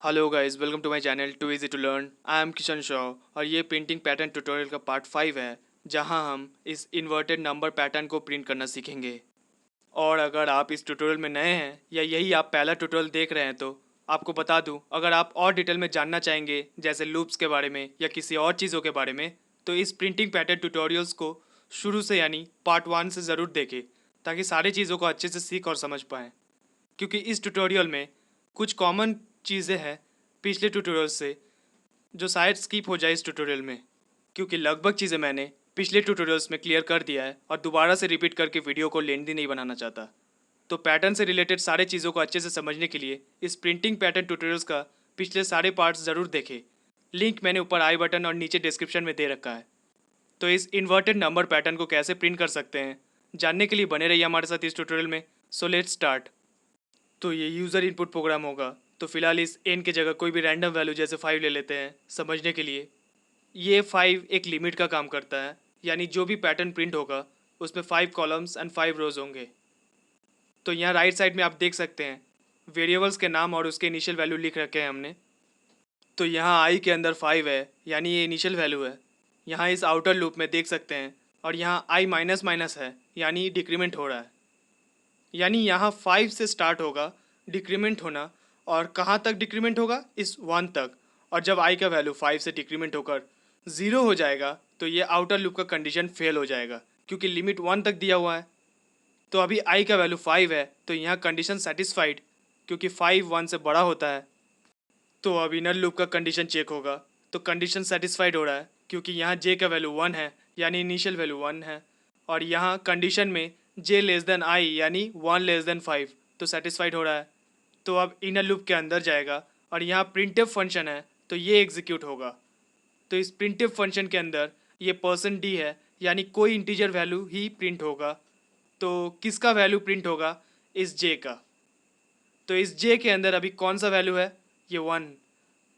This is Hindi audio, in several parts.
Hello guys, welcome to my channel to easy to learn. I am Kishan Shah और ये प्रिंटिंग पैटर्न ट्यूटोरियल का पार्ट 5 है, जहां हम इस इन्वर्टेड नंबर पैटर्न को प्रिंट करना सीखेंगे। और अगर आप इस ट्यूटोरियल में नए हैं या यही आप पहला ट्यूटोरियल देख रहे हैं तो आपको बता दूं, अगर आप और डिटेल में जानना चाहेंगे जैसे लूप्स के बारे में या किसी और चीज़ों के बारे में, तो इस प्रिंटिंग पैटर्न ट्यूटोरियल्स को शुरू से यानी पार्ट 1 से ज़रूर देखें, ताकि सारी चीज़ों को अच्छे से सीख और समझ पाएँ। क्योंकि इस ट्यूटोरियल में कुछ कॉमन चीज़ें हैं पिछले ट्यूटोरियल से जो शायद स्किप हो जाए इस ट्यूटोरियल में, क्योंकि लगभग चीज़ें मैंने पिछले ट्यूटोरियल्स में क्लियर कर दिया है और दोबारा से रिपीट करके वीडियो को लेंथी नहीं बनाना चाहता। तो पैटर्न से रिलेटेड सारे चीज़ों को अच्छे से समझने के लिए इस प्रिंटिंग पैटर्न ट्यूटोरियल्स का पिछले सारे पार्ट्स ज़रूर देखें। लिंक मैंने ऊपर आई बटन और नीचे डिस्क्रिप्शन में दे रखा है। तो इस इन्वर्टेड नंबर पैटर्न को कैसे प्रिंट कर सकते हैं जानने के लिए बने रहिए हमारे साथ इस ट्यूटोरियल में। So let's start. तो ये यूज़र इनपुट प्रोग्राम होगा, तो फिलहाल इस n की जगह कोई भी रैंडम वैल्यू जैसे 5 ले लेते हैं समझने के लिए। ये 5 एक लिमिट का काम करता है, यानी जो भी पैटर्न प्रिंट होगा उसमें 5 कॉलम्स एंड 5 रोज होंगे। तो यहाँ राइट साइड में आप देख सकते हैं वेरिएबल्स के नाम और उसके इनिशियल वैल्यू लिख रखे हैं हमने। तो यहाँ आई के अंदर 5 है, यानी ये इनिशियल वैल्यू है। यहाँ इस आउटर लूप में देख सकते हैं, और यहाँ आई माइनस माइनस है, यानी डिक्रीमेंट हो रहा है। यानी यहाँ 5 से स्टार्ट होगा डिक्रीमेंट होना, और कहाँ तक डिक्रीमेंट होगा, इस 1 तक। और जब आई का वैल्यू 5 से डिक्रीमेंट होकर 0 हो जाएगा तो ये आउटर लूप का कंडीशन फेल हो जाएगा, क्योंकि लिमिट 1 तक दिया हुआ है। तो अभी आई का वैल्यू 5 है, तो यहाँ कंडीशन सेटिस्फाइड, क्योंकि 5 1 से बड़ा होता है। तो अब इनर लूप का कंडीशन चेक होगा, तो कंडीशन सेटिस्फाइड हो रहा है, क्योंकि यहाँ जे का वैल्यू 1 है, यानी इनिशियल वैल्यू 1 है। और यहाँ कंडीशन में जे लेस देन आई यानी 1 लेस देन 5, तो सेटिस्फाइड हो रहा है। तो अब इनर लूप के अंदर जाएगा और यहाँ प्रिंटफ फंक्शन है, तो ये एग्जीक्यूट होगा। तो इस प्रिंटफ फंक्शन के अंदर ये %d है, यानी कोई इंटीजर वैल्यू ही प्रिंट होगा। तो किसका वैल्यू प्रिंट होगा, इस जे का। तो इस जे के अंदर अभी कौन सा वैल्यू है, ये 1।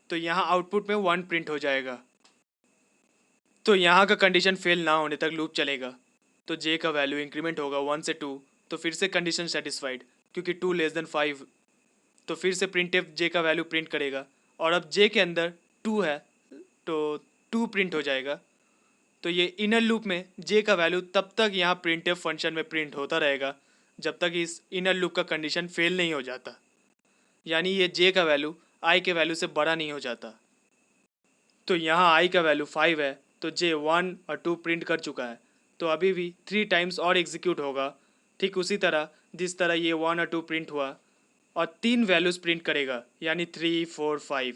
तो यहाँ आउटपुट में 1 प्रिंट हो जाएगा। तो यहाँ का कंडीशन फेल ना होने तक लूप चलेगा। तो जे का वैल्यू इंक्रीमेंट होगा 1 से 2, तो फिर से कंडीशन सेटिस्फाइड, क्योंकि 2 लेस देन 5। तो फिर से प्रिंट एफ जे का वैल्यू प्रिंट करेगा, और अब जे के अंदर 2 है, तो 2 प्रिंट हो जाएगा। तो ये इनर लूप में जे का वैल्यू तब तक यहाँ प्रिंट एफ फंक्शन में प्रिंट होता रहेगा जब तक इस इनर लूप का कंडीशन फेल नहीं हो जाता, यानी ये जे का वैल्यू आई के वैल्यू से बड़ा नहीं हो जाता। तो यहाँ आई का वैल्यू 5 है, तो जे 1 और 2 प्रिंट कर चुका है, तो अभी भी 3 टाइम्स और एग्जीक्यूट होगा, ठीक उसी तरह जिस तरह ये 1 और 2 प्रिंट हुआ, और 3 वैल्यूज़ प्रिंट करेगा, यानी 3 4 5।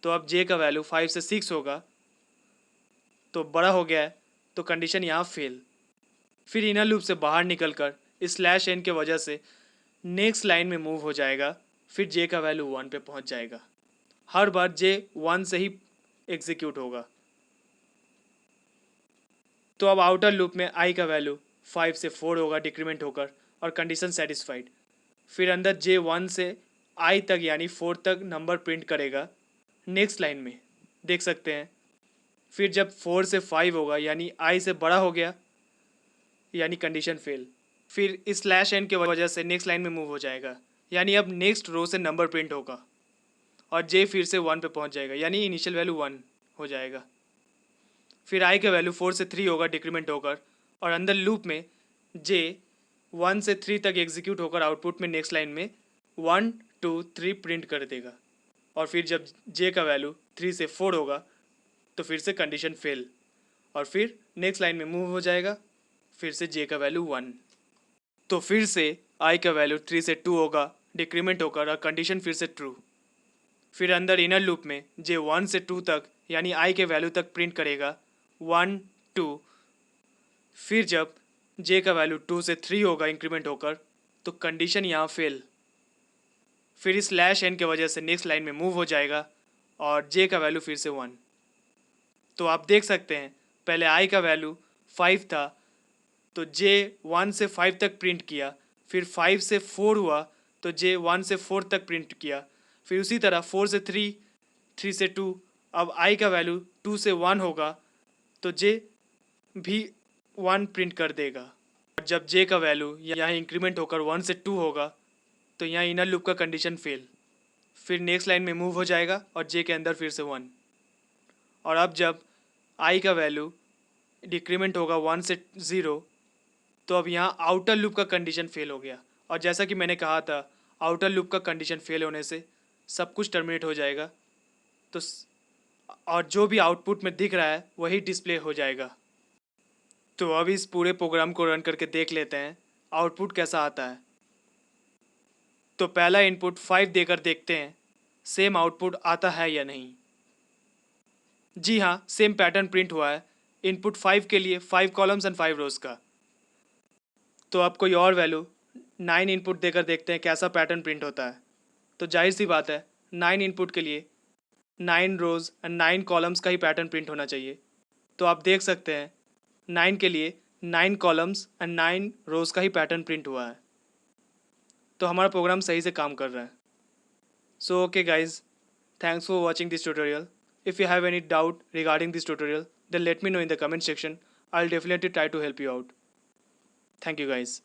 तो अब जे का वैल्यू 5 से 6 होगा, तो बड़ा हो गया है, तो कंडीशन यहाँ फेल। फिर इनर लूप से बाहर निकलकर स्लैश एन के वजह से नेक्स्ट लाइन में मूव हो जाएगा, फिर जे का वैल्यू 1 पे पहुँच जाएगा। हर बार जे 1 से ही एग्जीक्यूट होगा। तो अब आउटर लूप में आई का वैल्यू 5 से 4 होगा डिक्रीमेंट होकर, और कंडीशन सेटिस्फाइड। फिर अंदर जे 1 से आई तक यानी 4 तक नंबर प्रिंट करेगा नेक्स्ट लाइन में, देख सकते हैं। फिर जब 4 से 5 होगा यानी आई से बड़ा हो गया, यानी कंडीशन फेल। फिर स्लैश एन के वजह से नेक्स्ट लाइन में मूव हो जाएगा, यानी अब नेक्स्ट रो से नंबर प्रिंट होगा, और जे फिर से 1 पे पहुंच जाएगा, यानी इनिशियल वैल्यू 1 हो जाएगा। फिर आई का वैल्यू 4 से 3 होगा डिक्रीमेंट होकर, और अंदर लूप में जे 1 से 3 तक एग्जीक्यूट होकर आउटपुट में नेक्स्ट लाइन में 1 2 3 प्रिंट कर देगा। और फिर जब जे का वैल्यू 3 से 4 होगा तो फिर से कंडीशन फेल, और फिर नेक्स्ट लाइन में मूव हो जाएगा, फिर से जे का वैल्यू 1। तो फिर से आई का वैल्यू 3 से 2 होगा डिक्रीमेंट होकर, और कंडीशन फिर से ट्रू। फिर अंदर इनर लूप में जे 1 से 2 तक यानी आई के वैल्यू तक प्रिंट करेगा 1 2। फिर जब जे का वैल्यू 2 से 3 होगा इंक्रीमेंट होकर, तो कंडीशन यहाँ फेल। फिर इस स्लैश एन के वजह से नेक्स्ट लाइन में मूव हो जाएगा, और जे का वैल्यू फिर से 1। तो आप देख सकते हैं पहले आई का वैल्यू 5 था, तो जे 1 से 5 तक प्रिंट किया। फिर 5 से 4 हुआ तो जे 1 से 4 तक प्रिंट किया। फिर उसी तरह 4 से 3, 3 से 2। अब आई का वैल्यू 2 से 1 होगा, तो जे भी 1 प्रिंट कर देगा। और जब जे का वैल्यू यहाँ इंक्रीमेंट होकर 1 से 2 होगा, तो यहाँ इनर लूप का कंडीशन फेल। फिर नेक्स्ट लाइन में मूव हो जाएगा और जे के अंदर फिर से 1। और अब जब आई का वैल्यू डिक्रीमेंट होगा 1 से 0, तो अब यहाँ आउटर लूप का कंडीशन फेल हो गया। और जैसा कि मैंने कहा था, आउटर लूप का कंडीशन फेल होने से सब कुछ टर्मिनेट हो जाएगा। तो और जो भी आउटपुट में दिख रहा है वही डिस्प्ले हो जाएगा। तो अब इस पूरे प्रोग्राम को रन करके देख लेते हैं आउटपुट कैसा आता है। तो पहला इनपुट 5 देकर देखते हैं सेम आउटपुट आता है या नहीं। जी हाँ, सेम पैटर्न प्रिंट हुआ है इनपुट 5 के लिए, 5 कॉलम्स एंड 5 रोज का। तो अब कोई और वैल्यू 9 इनपुट देकर देखते हैं कैसा पैटर्न प्रिंट होता है। तो जाहिर सी बात है 9 इनपुट के लिए 9 रोज एंड 9 कॉलम्स का ही पैटर्न प्रिंट होना चाहिए। तो आप देख सकते हैं 9 के लिए 9 कॉलम्स एंड 9 रोज का ही पैटर्न प्रिंट हुआ है। तो हमारा प्रोग्राम सही से काम कर रहा है। So okay guys, thanks for watching this tutorial. If you have any doubt regarding this tutorial, then let me know in the comment section. I'll definitely try to help you out. Thank you guys.